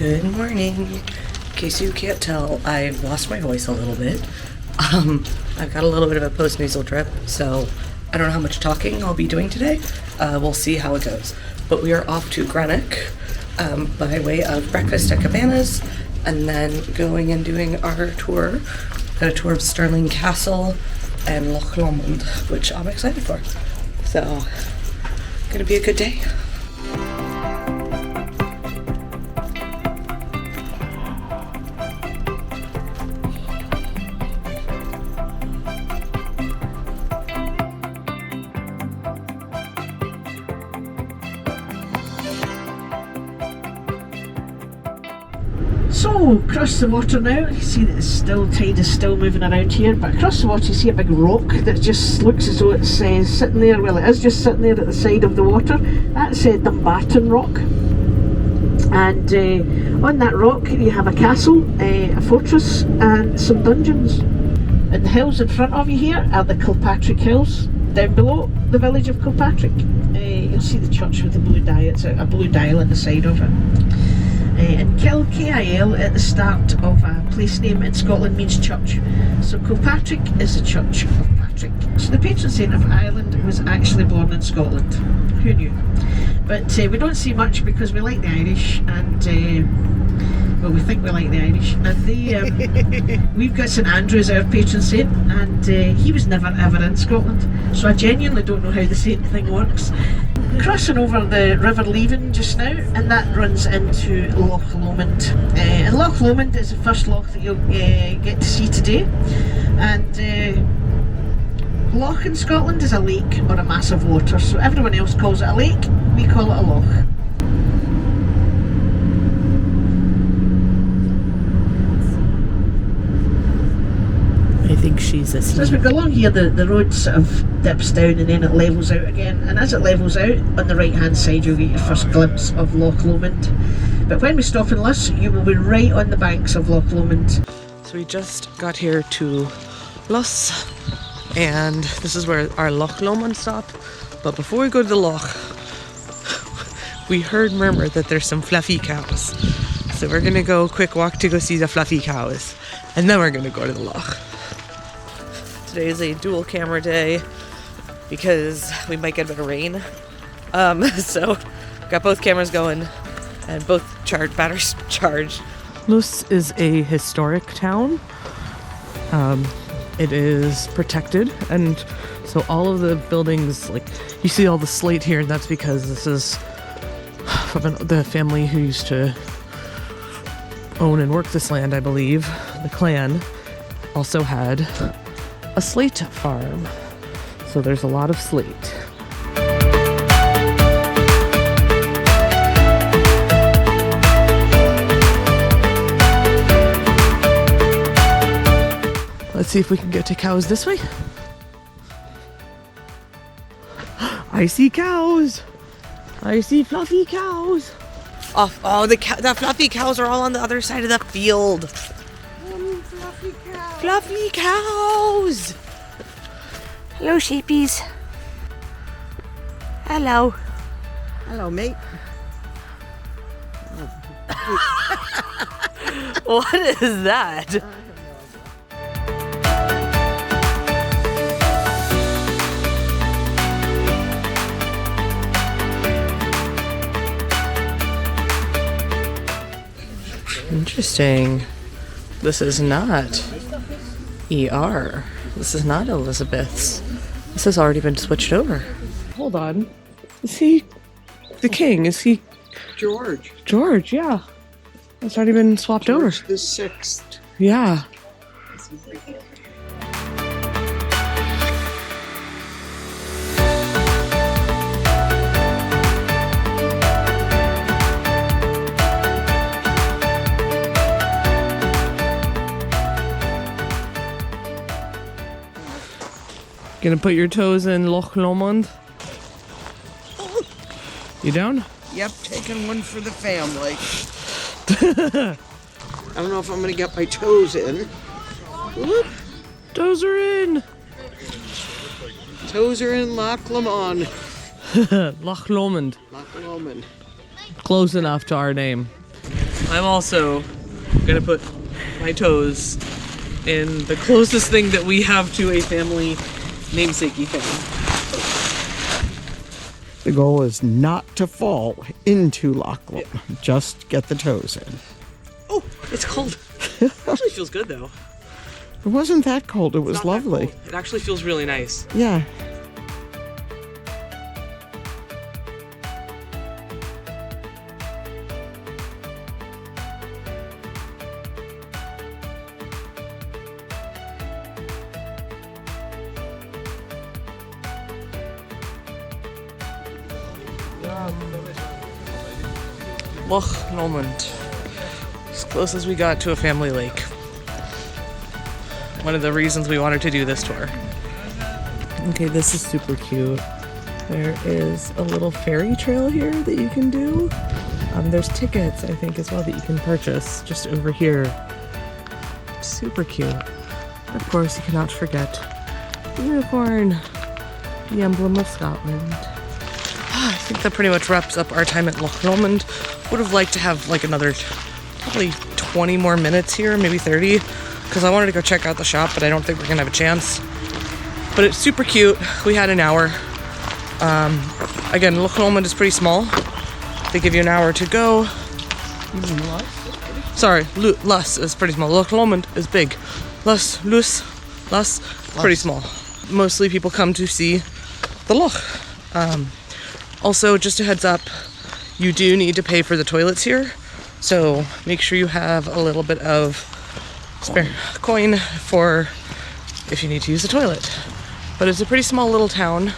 Good morning. In case you can't tell, I've lost my voice a little bit. I've got a little bit of a post-nasal drip, so I don't know how much talking I'll be doing today. We'll see how it goes. But we are off to Greenock by way of breakfast at Cabanas, and then going and doing our tour. Got a tour of Stirling Castle and Loch Lomond, which I'm excited for. So, gonna be a good day. So, across the water now, you see that the tide is still moving around here, but across the water you see a big rock that just looks as though it's sitting there. Well, it is just sitting there at the side of the water. That's Dumbarton Rock, and on that rock you have a castle, a fortress and some dungeons. And the hills in front of you here are the Kilpatrick Hills. Down below the village of Kilpatrick, you'll see the church with the blue dial. It's a blue dial at the side of it. And Kil at the start of a place name in Scotland means church. So Kilpatrick is the church of Patrick. So the patron saint of Ireland was actually born in Scotland. Who knew? But we don't see much because we like the Irish, and well, we think we like the Irish. And we've got St Andrew as our patron saint, and he was never ever in Scotland. So I genuinely don't know how the saint thing works. Crossing over the River Leven just now, and that runs into Loch Lomond. And Loch Lomond is the first loch that you'll get to see today. And loch in Scotland is a lake or a mass of water, so everyone else calls it a lake, we call it a loch. I think she's asleep. So as we go along here, the road sort of dips down and then it levels out again, and as it levels out, on the right hand side you'll get your first glimpse of Loch Lomond. But when we stop in Luss, you will be right on the banks of Loch Lomond. So we just got here to Luss, and this is where our Loch Lomond stop. But before we go to the loch, we heard murmur that there's some fluffy cows. So we're gonna go quick walk to go see the fluffy cows, and then we're gonna go to the loch. Today is a dual camera day because we might get a bit of rain. So got both cameras going and both batteries charged. Luss is a historic town. It is protected, and so all of the buildings, like you see all the slate here, and that's because this is from the family who used to own and work this land, I believe. The clan also had a slate farm, so there's a lot of slate. Let's see if we can get to cows this way. I see cows. I see fluffy cows. Oh, the fluffy cows are all on the other side of the field. Fluffy cow. Fluffy cows! Hello, sheepies. Hello. Hello, mate. What is that? Interesting. This is not ER. This is not Elizabeth's. This has already been switched over. Hold on. Is he the king? Is he George? George, yeah. It's already been swapped over. George the 6th. Yeah. Gonna put your toes in Loch Lomond. You down? Yep, taking one for the family. I don't know if I'm gonna get my toes in. Whoop. Toes are in. Toes are in Loch Lomond. Loch Lomond. Loch Lomond. Close enough to our name. I'm also gonna put my toes in the closest thing that we have to a family namesakey thing. The goal is not to fall into Loch Lomond. Just get the toes in. Oh, it's cold. Actually feels good though. It wasn't that cold. It was It's not that lovely. cold. It actually feels really nice. Yeah. Loch Lomond. As close as we got to a family lake. One of the reasons we wanted to do this tour. Okay, this is super cute. There is a little ferry trail here that you can do. There's tickets, I think, as well that you can purchase just over here. Super cute. Of course, you cannot forget the unicorn, the emblem of Scotland. I think that pretty much wraps up our time at Loch Lomond. Would have liked to have like another probably 20 more minutes here, maybe 30, because I wanted to go check out the shop, but I don't think we're gonna have a chance. But it's super cute. We had an hour. Again, Loch Lomond is pretty small. They give you an hour to go. Sorry, Luss is pretty small. Loch Lomond is big. Luss, pretty small. Mostly people come to see the loch. Also, just a heads up, you do need to pay for the toilets here. So make sure you have a little bit of spare coin for if you need to use the toilet. But it's a pretty small little town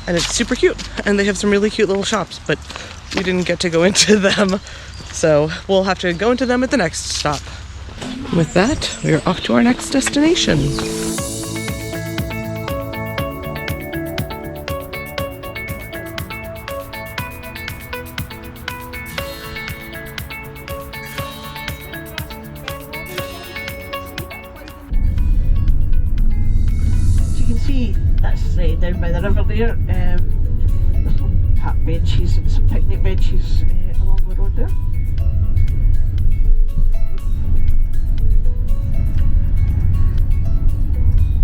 and it's super cute. And they have some really cute little shops, but we didn't get to go into them. So we'll have to go into them at the next stop. With that, we're off to our next destination. Down by the river there, there's some park benches and some picnic benches along the road there.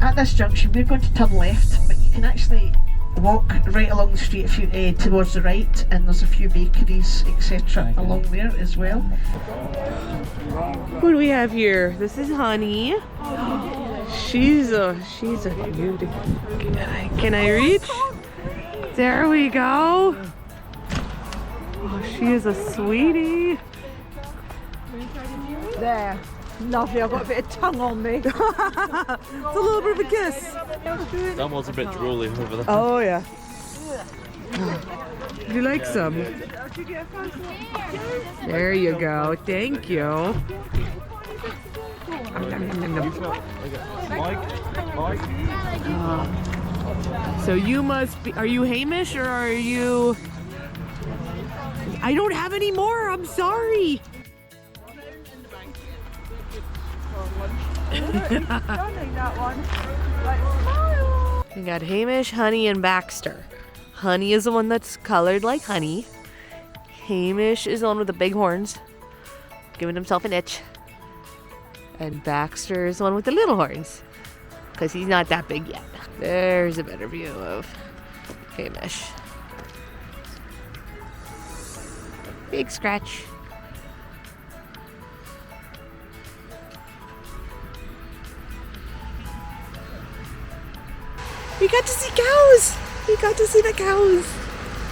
At this junction we're going to turn left, but you can actually walk right along the street a few towards the right, and there's a few bakeries etc. along there as well. What do we have here? This is Honey. She's a beauty. Can I reach? There we go. Oh, she is a sweetie. There. Lovely, I've got a bit of tongue on me. It's a little bit of a kiss. That was a bit drooly over there. Oh yeah. Would you like some? There you go. Thank you. So you must be, are you Hamish or are you? I don't have any more, I'm sorry. We got Hamish, Honey, and Baxter. Honey is the one that's colored like honey. Hamish is the one with the big horns, giving himself an itch. And Baxter is the one with the little horns, because he's not that big yet. There's a better view of Hamish. Big scratch. We got to see cows! We got to see the cows!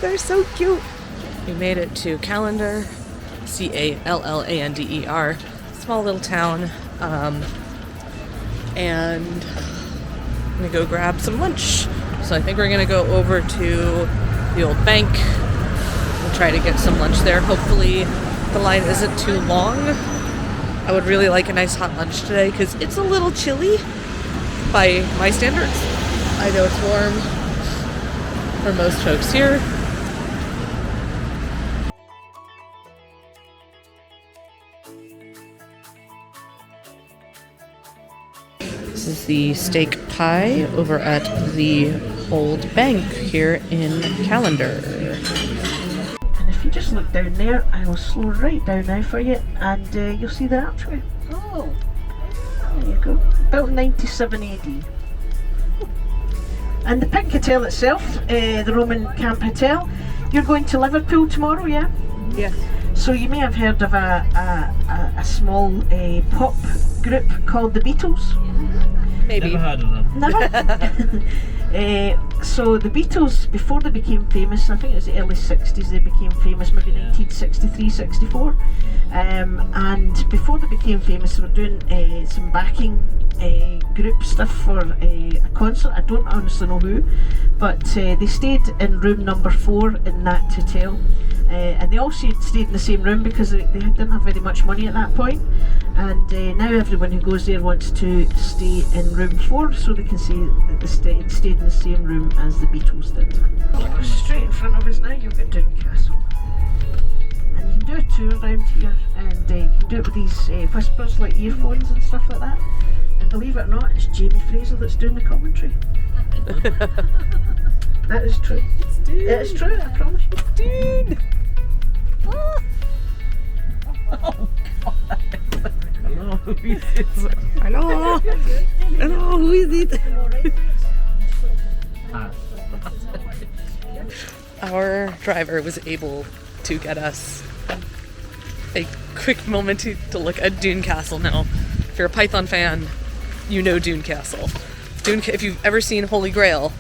They're so cute! We made it to Callendar, Callander. Small little town. And I'm gonna go grab some lunch. So I think we're gonna go over to the old bank. We'll try to get some lunch there. Hopefully the line isn't too long. I would really like a nice hot lunch today because it's a little chilly by my standards. I know it's warm for most folks here. This is the steak pie over at the old bank here in Callendar. And if you just look down there. I will slow right down now for you, and you'll see the archway. Oh, there you go. Built in 97 AD. And the Pink Hotel itself, the Roman Camp Hotel. You're going to Liverpool tomorrow, yeah? Yes. So you may have heard of a small pop group called the Beatles. Maybe. Never heard of them. Never? So the Beatles, before they became famous, I think it was the early 60s they became famous, maybe 1963, 64. And before they became famous, they were doing some backing group stuff for a concert. I don't honestly know who, but they stayed in room number 4 in that hotel. And they all stayed in the same room because they didn't have very much money at that point. And now everyone who goes there wants to stay in room 4 so they can see that they stayed in the same room as the Beatles did. Straight in front of us now you've got Doune Castle. And you can do a tour around here, and you can do it with these whispers like earphones and stuff like that. And believe it or not, it's Jamie Fraser that's doing the commentary. That is true. It's Doune. It is true, I promise you. Dude. Hello, who is it? Hello. Hello, who is it? Our driver was able to get us a quick moment to look at Doune Castle. Now, if you're a Python fan, you know Doune Castle. If you've ever seen Holy Grail,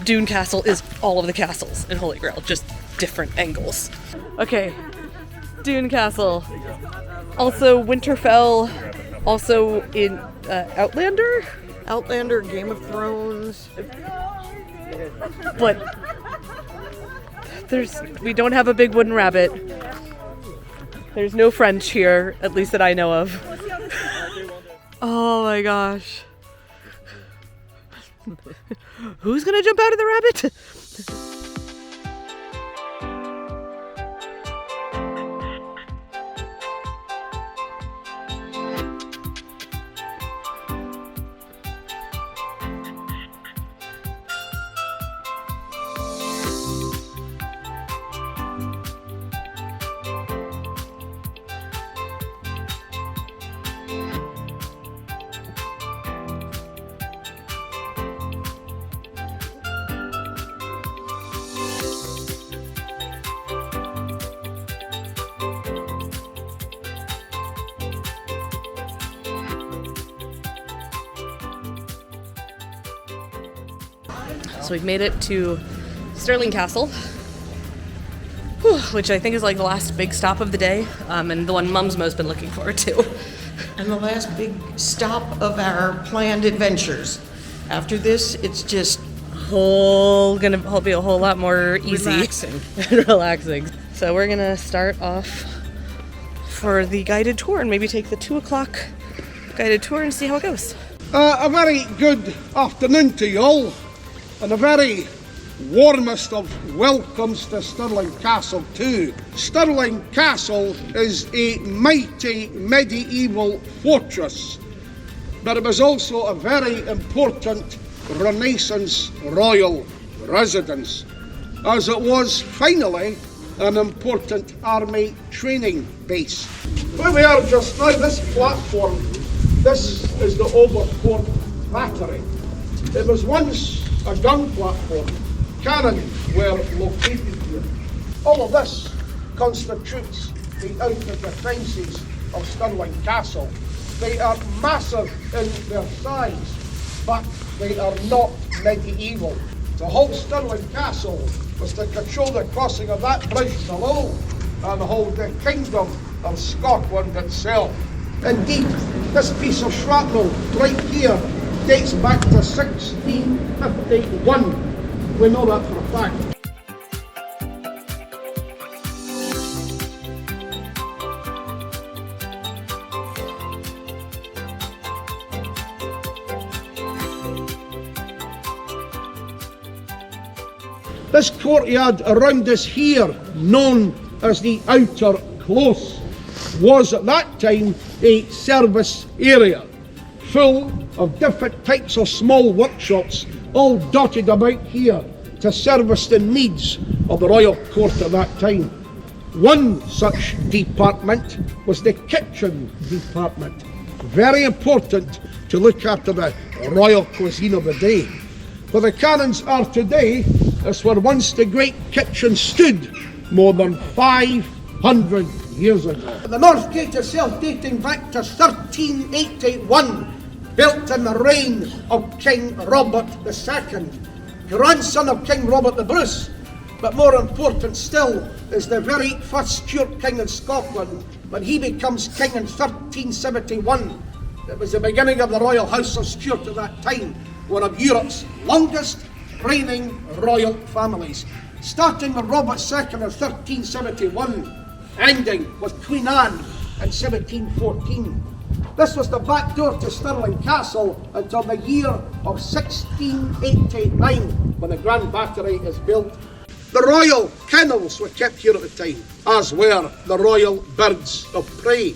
Doune Castle is all of the castles in Holy Grail, just different angles. Okay, Doune Castle. Also Winterfell, also in Outlander? Outlander, Game of Thrones. But we don't have a big wooden rabbit. There's no French here, at least that I know of. Oh my gosh. Who's gonna jump out of the rabbit? So we've made it to Stirling Castle, which I think is like the last big stop of the day, and the one Mum's most been looking forward to. And the last big stop of our planned adventures. After this, it's just Gonna be a whole lot more easy. relaxing. And relaxing. So we're gonna start off for the guided tour and maybe take the 2 o'clock guided tour and see how it goes. A very good afternoon to you all, and a very warmest of welcomes to Stirling Castle too. Stirling Castle is a mighty medieval fortress, but it was also a very important Renaissance royal residence, as it was finally an important army training base. Where we are just now, this platform, this is the Overcourt Battery. It was once a gun platform. Cannon were located here. All of this constitutes the outer defences of Stirling Castle. They are massive in their size, but they are not medieval. To hold Stirling Castle was to control the crossing of that bridge below and hold the kingdom of Scotland itself. Indeed, this piece of shrapnel right here dates back to 1651. We know that for a fact. This courtyard around us here, known as the Outer Close, was at that time a service area, full of different types of small workshops, all dotted about here to service the needs of the royal court at that time. One such department was the kitchen department. Very important to look after the royal cuisine of the day. Where the cannons are today is where once the great kitchen stood more than 500 years ago. The North Gate itself dating back to 1381, built in the reign of King Robert II, grandson of King Robert the Bruce. But more important still is the very first Stuart king in Scotland. When he becomes king in 1371, it was the beginning of the royal house of Stuart at that time, one of Europe's longest reigning royal families. Starting with Robert II in 1371, ending with Queen Anne in 1714. This was the back door to Stirling Castle until the year of 1689, when the Grand Battery is built. The royal kennels were kept here at the time, as were the royal birds of prey.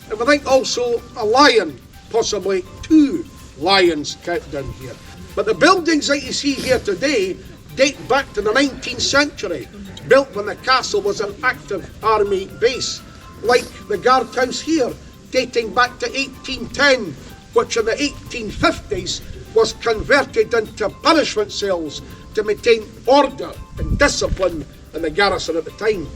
And we think also a lion, possibly 2 lions kept down here. But the buildings that you see here today date back to the 19th century, built when the castle was an active army base, like the guardhouse here, dating back to 1810, which in the 1850s was converted into punishment cells to maintain order and discipline in the garrison at the time.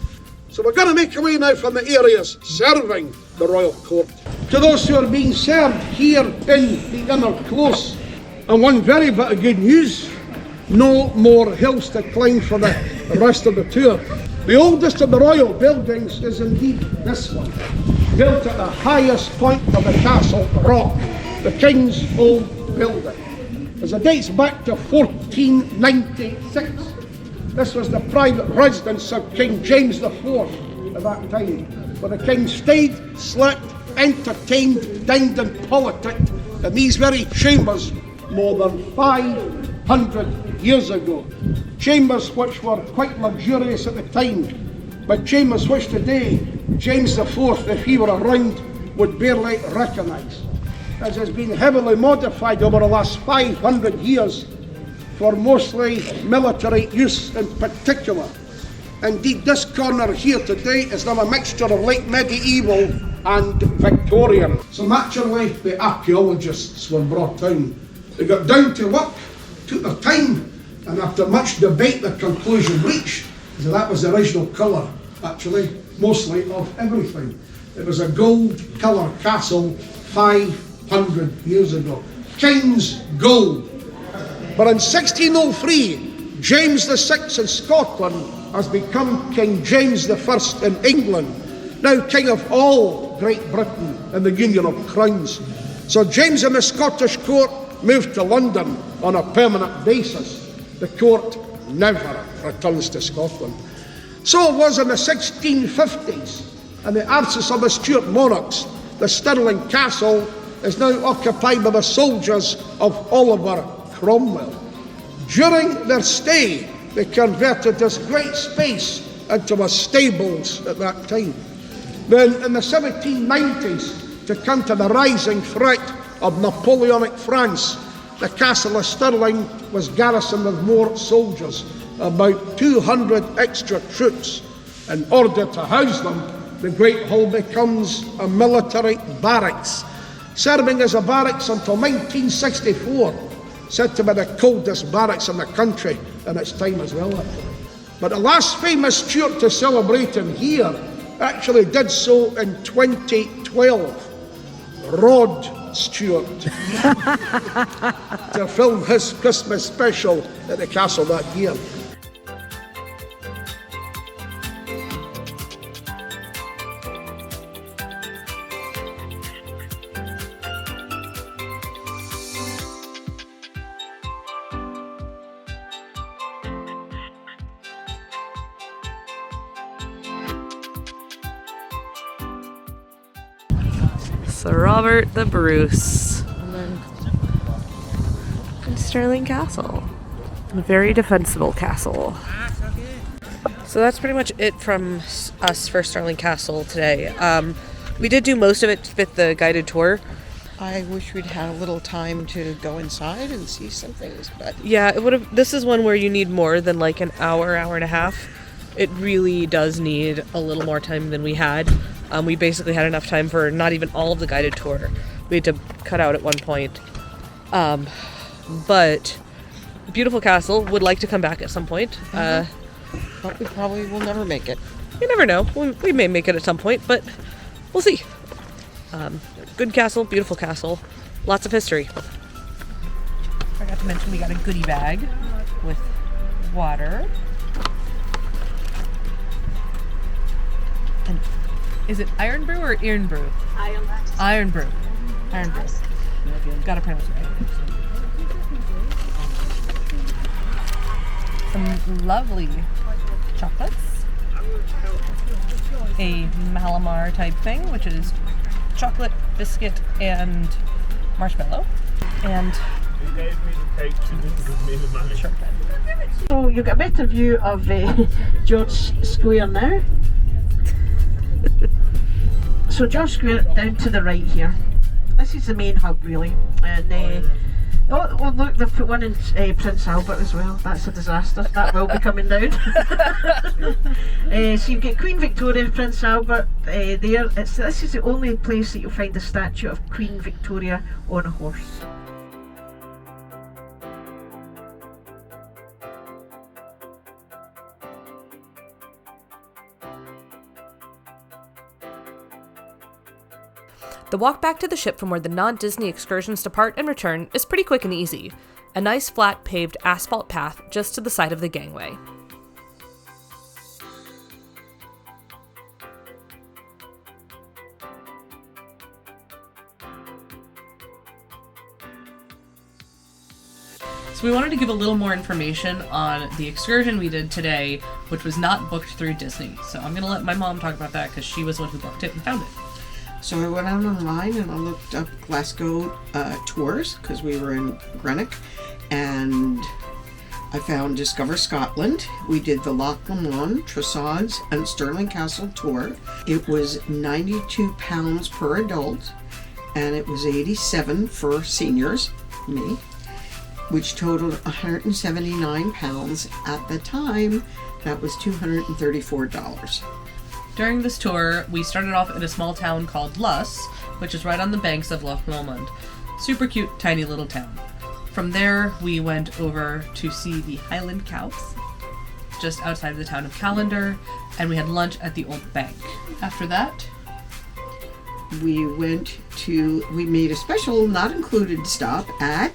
So we're going to make our way now from the areas serving the royal court to those who are being served here in the inner close. And one very bit of good news, no more hills to climb for the rest of the tour. The oldest of the royal buildings is indeed this one, built at the highest point of the castle rock, the King's Old Building. As it dates back to 1496, this was the private residence of King James IV at that time, where the king stayed, slept, entertained, dined and politicked in these very chambers more than 500 years ago. Chambers which were quite luxurious at the time, but chambers which today James IV, if he were around, would barely recognise, as has been heavily modified over the last 500 years for mostly military use in particular. Indeed, this corner here today is now a mixture of late medieval and Victorian. So naturally, the archaeologists were brought down. They got down to work, took their time, and after much debate, the conclusion reached that that was the original colour, actually, mostly of everything. It was a gold colour castle 500 years ago. King's gold. But in 1603, James VI in Scotland has become King James I in England, now king of all Great Britain in the Union of Crowns. So James and the Scottish court moved to London on a permanent basis. The court never returns to Scotland. So it was in the 1650s, and the absence of the Stuart monarchs, the Stirling Castle is now occupied by the soldiers of Oliver Cromwell. During their stay, they converted this great space into a stables at that time. Then in the 1790s, to counter the rising threat of Napoleonic France, the castle of Stirling was garrisoned with more soldiers, about 200 extra troops. In order to house them, the Great Hall becomes a military barracks, serving as a barracks until 1964, said to be the coldest barracks in the country in its time as well. But the last famous Stuart to celebrate him here actually did so in 2012. Rod Stewart to film his Christmas special at the castle that year. Sir Robert the Bruce, and Stirling Castle, a very defensible castle. So that's pretty much it from us for Stirling Castle today. We did do most of it with the guided tour. I wish we'd had a little time to go inside and see some things, but Yeah, it would have. This is one where you need more than like an hour, hour and a half. it really does need a little more time than we had. We basically had enough time for not even all of the guided tour. We had to cut out at one point. But beautiful castle, would like to come back at some point. But we probably will never make it. You never know. We may make it at some point, but we'll see. Good castle, beautiful castle, lots of history. Forgot to mention we got a goodie bag with water. And is it iron brew or iron brew? Iron brew. Iron brew. Gotta pronounce it right. Some lovely chocolates. A Malamar type thing, which is chocolate, biscuit, and marshmallow. And shortbread. So you've got a better view of George Square now. So George Square down to the right here. This is the main hub really. And oh look, they've put one in Prince Albert as well. That's a disaster. That will be coming down. So you get Queen Victoria, Prince Albert there. This is the only place that you'll find a statue of Queen Victoria on a horse. The walk back to the ship from where the non-Disney excursions depart and return is pretty quick and easy. A nice flat paved asphalt path just to the side of the gangway. So we wanted to give a little more information on the excursion we did today, which was not booked through Disney. So I'm going to let my mom talk about that because she was the one who booked it and found it. So I went out online and I looked up Glasgow tours because we were in Greenock, and I found Discover Scotland. We did the Loch Lomond, Trossachs, and Stirling Castle tour. It was £92 per adult, and it was $87 for seniors, me, which totaled £179 at the time. That was $234. During this tour, we started off in a small town called Luss, which is right on the banks of Loch Lomond. Super cute, tiny little town. From there, we went over to see the Highland Cows, just outside of the town of Callendar, and we had lunch at the old bank. After that, we made a special not included stop at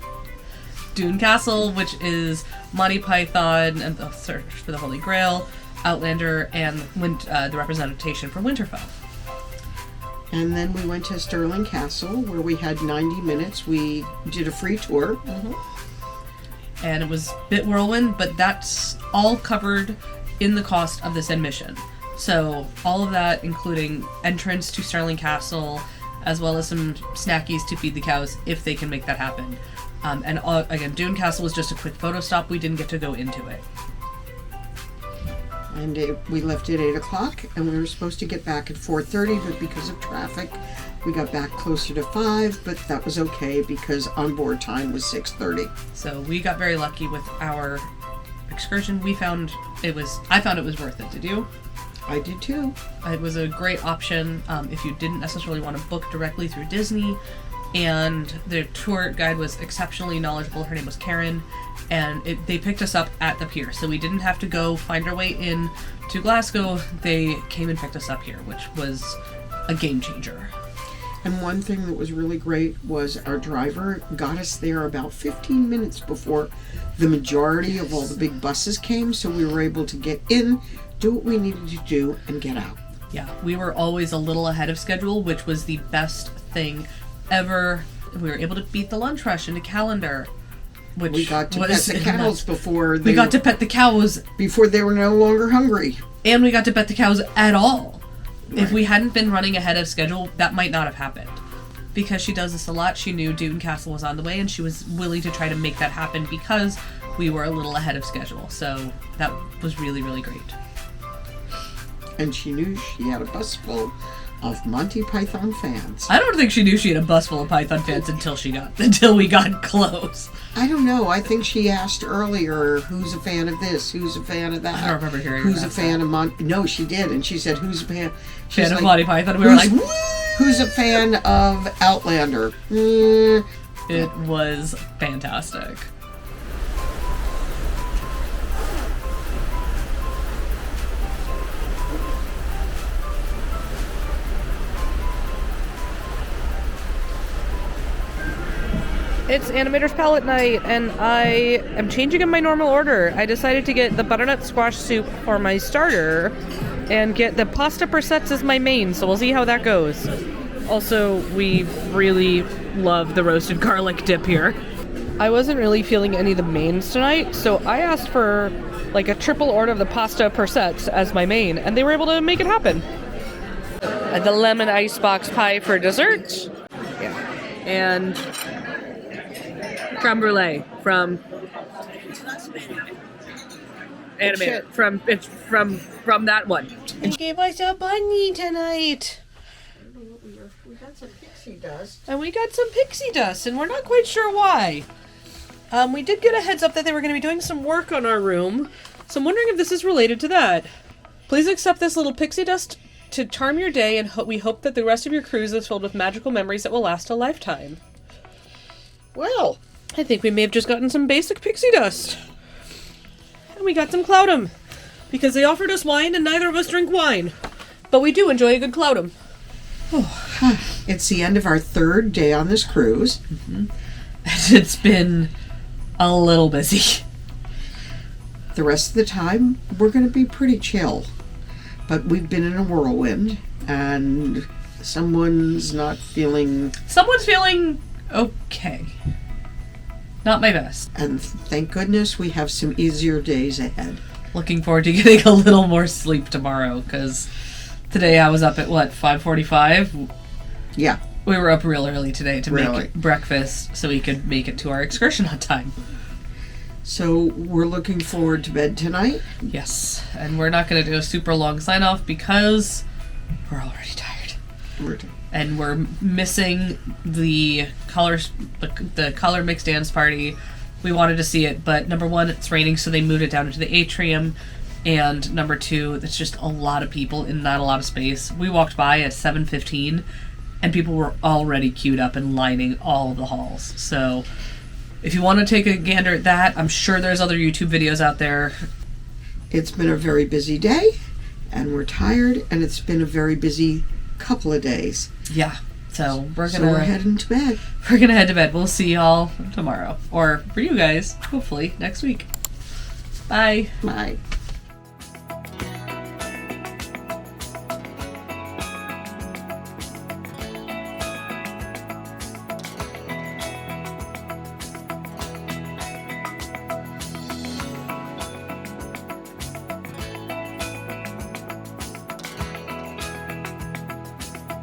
Doune Castle, which is Monty Python and the Search for the Holy Grail, Outlander, and the representation for Winterfell. And then we went to Stirling Castle, where we had 90 minutes. We did a free tour. Mm-hmm. And it was a bit whirlwind, but that's all covered in the cost of this admission. So all of that, including entrance to Stirling Castle, as well as some snackies to feed the cows, if they can make that happen. Again, Doune Castle was just a quick photo stop. We didn't get to go into it. And we left at 8 o'clock, and we were supposed to get back at 4:30, but because of traffic, we got back closer to 5, but that was okay because onboard time was 6:30. So we got very lucky with our excursion. I found it was worth it. Did you? I did too. It was a great option if you didn't necessarily want to book directly through Disney. And the tour guide was exceptionally knowledgeable. Her name was Karen, and they picked us up at the pier, so we didn't have to go find our way in to Glasgow. They came and picked us up here, which was a game changer. And one thing that was really great was our driver got us there about 15 minutes before the majority of all the big buses came, so we were able to get in, do what we needed to do, and get out. Yeah, we were always a little ahead of schedule, which was the best thing ever. We were able to beat the lunch rush into Calendar, which we got to pet the cows before we got to pet the cows before they were no longer hungry, and we got to pet the cows at all. Right. If we hadn't been running ahead of schedule, that might not have happened. Because she does this a lot, she knew Doune Castle was on the way, and she was willing to try to make that happen because we were a little ahead of schedule. So that was really, really great. And she knew she had a bus full of Monty Python fans. I don't think she knew she had a bus full of Python fans until we got close. I don't know. I think she asked earlier, who's a fan of this? Who's a fan of that? I don't remember hearing Who's a about fan of Monty? No, she did. And she said, who's a fan? She's Fan of like, Monty Python. We were like, woo! who's a fan of Outlander? It was fantastic. It's Animator's Palette Night, and I am changing in my normal order. I decided to get the butternut squash soup for my starter and get the pasta persets as my main, so we'll see how that goes. Also, we really love the roasted garlic dip here. I wasn't really feeling any of the mains tonight, so I asked for like a triple order of the pasta persets as my main, and they were able to make it happen. The lemon icebox pie for dessert. Yeah. And creme brulee from Animator. From that one. And gave us a bunny tonight. We got some pixie dust. And we got some pixie dust, and we're not quite sure why. We did get a heads up that they were going to be doing some work on our room, so I'm wondering if this is related to that. Please accept this little pixie dust to charm your day, and we hope that the rest of your cruise is filled with magical memories that will last a lifetime. Well, I think we may have just gotten some basic pixie dust. And we got some Cloudum, because they offered us wine and neither of us drink wine. But we do enjoy a good Cloudum. It's the end of our third day on this cruise. Mm-hmm. And it's been a little busy. The rest of the time, we're going to be pretty chill. But we've been in a whirlwind, and someone's feeling okay. Not my best. And thank goodness we have some easier days ahead. Looking forward to getting a little more sleep tomorrow, because today I was up at, 5:45? Yeah. We were up real early today to make breakfast so we could make it to our excursion on time. So we're looking forward to bed tonight. Yes, and we're not going to do a super long sign-off because we're already tired. And we're missing the color mix dance party. We wanted to see it, but number one, it's raining, so they moved it down into the atrium. And number two, it's just a lot of people in not a lot of space. We walked by at 7:15, and people were already queued up and lining all of the halls. So if you want to take a gander at that, I'm sure there's other YouTube videos out there. It's been a very busy day, and we're tired, and it's been a very busy couple of days. Yeah. So we're heading to bed. We're gonna head to bed. We'll see y'all tomorrow. Or for you guys, hopefully next week. Bye. Bye.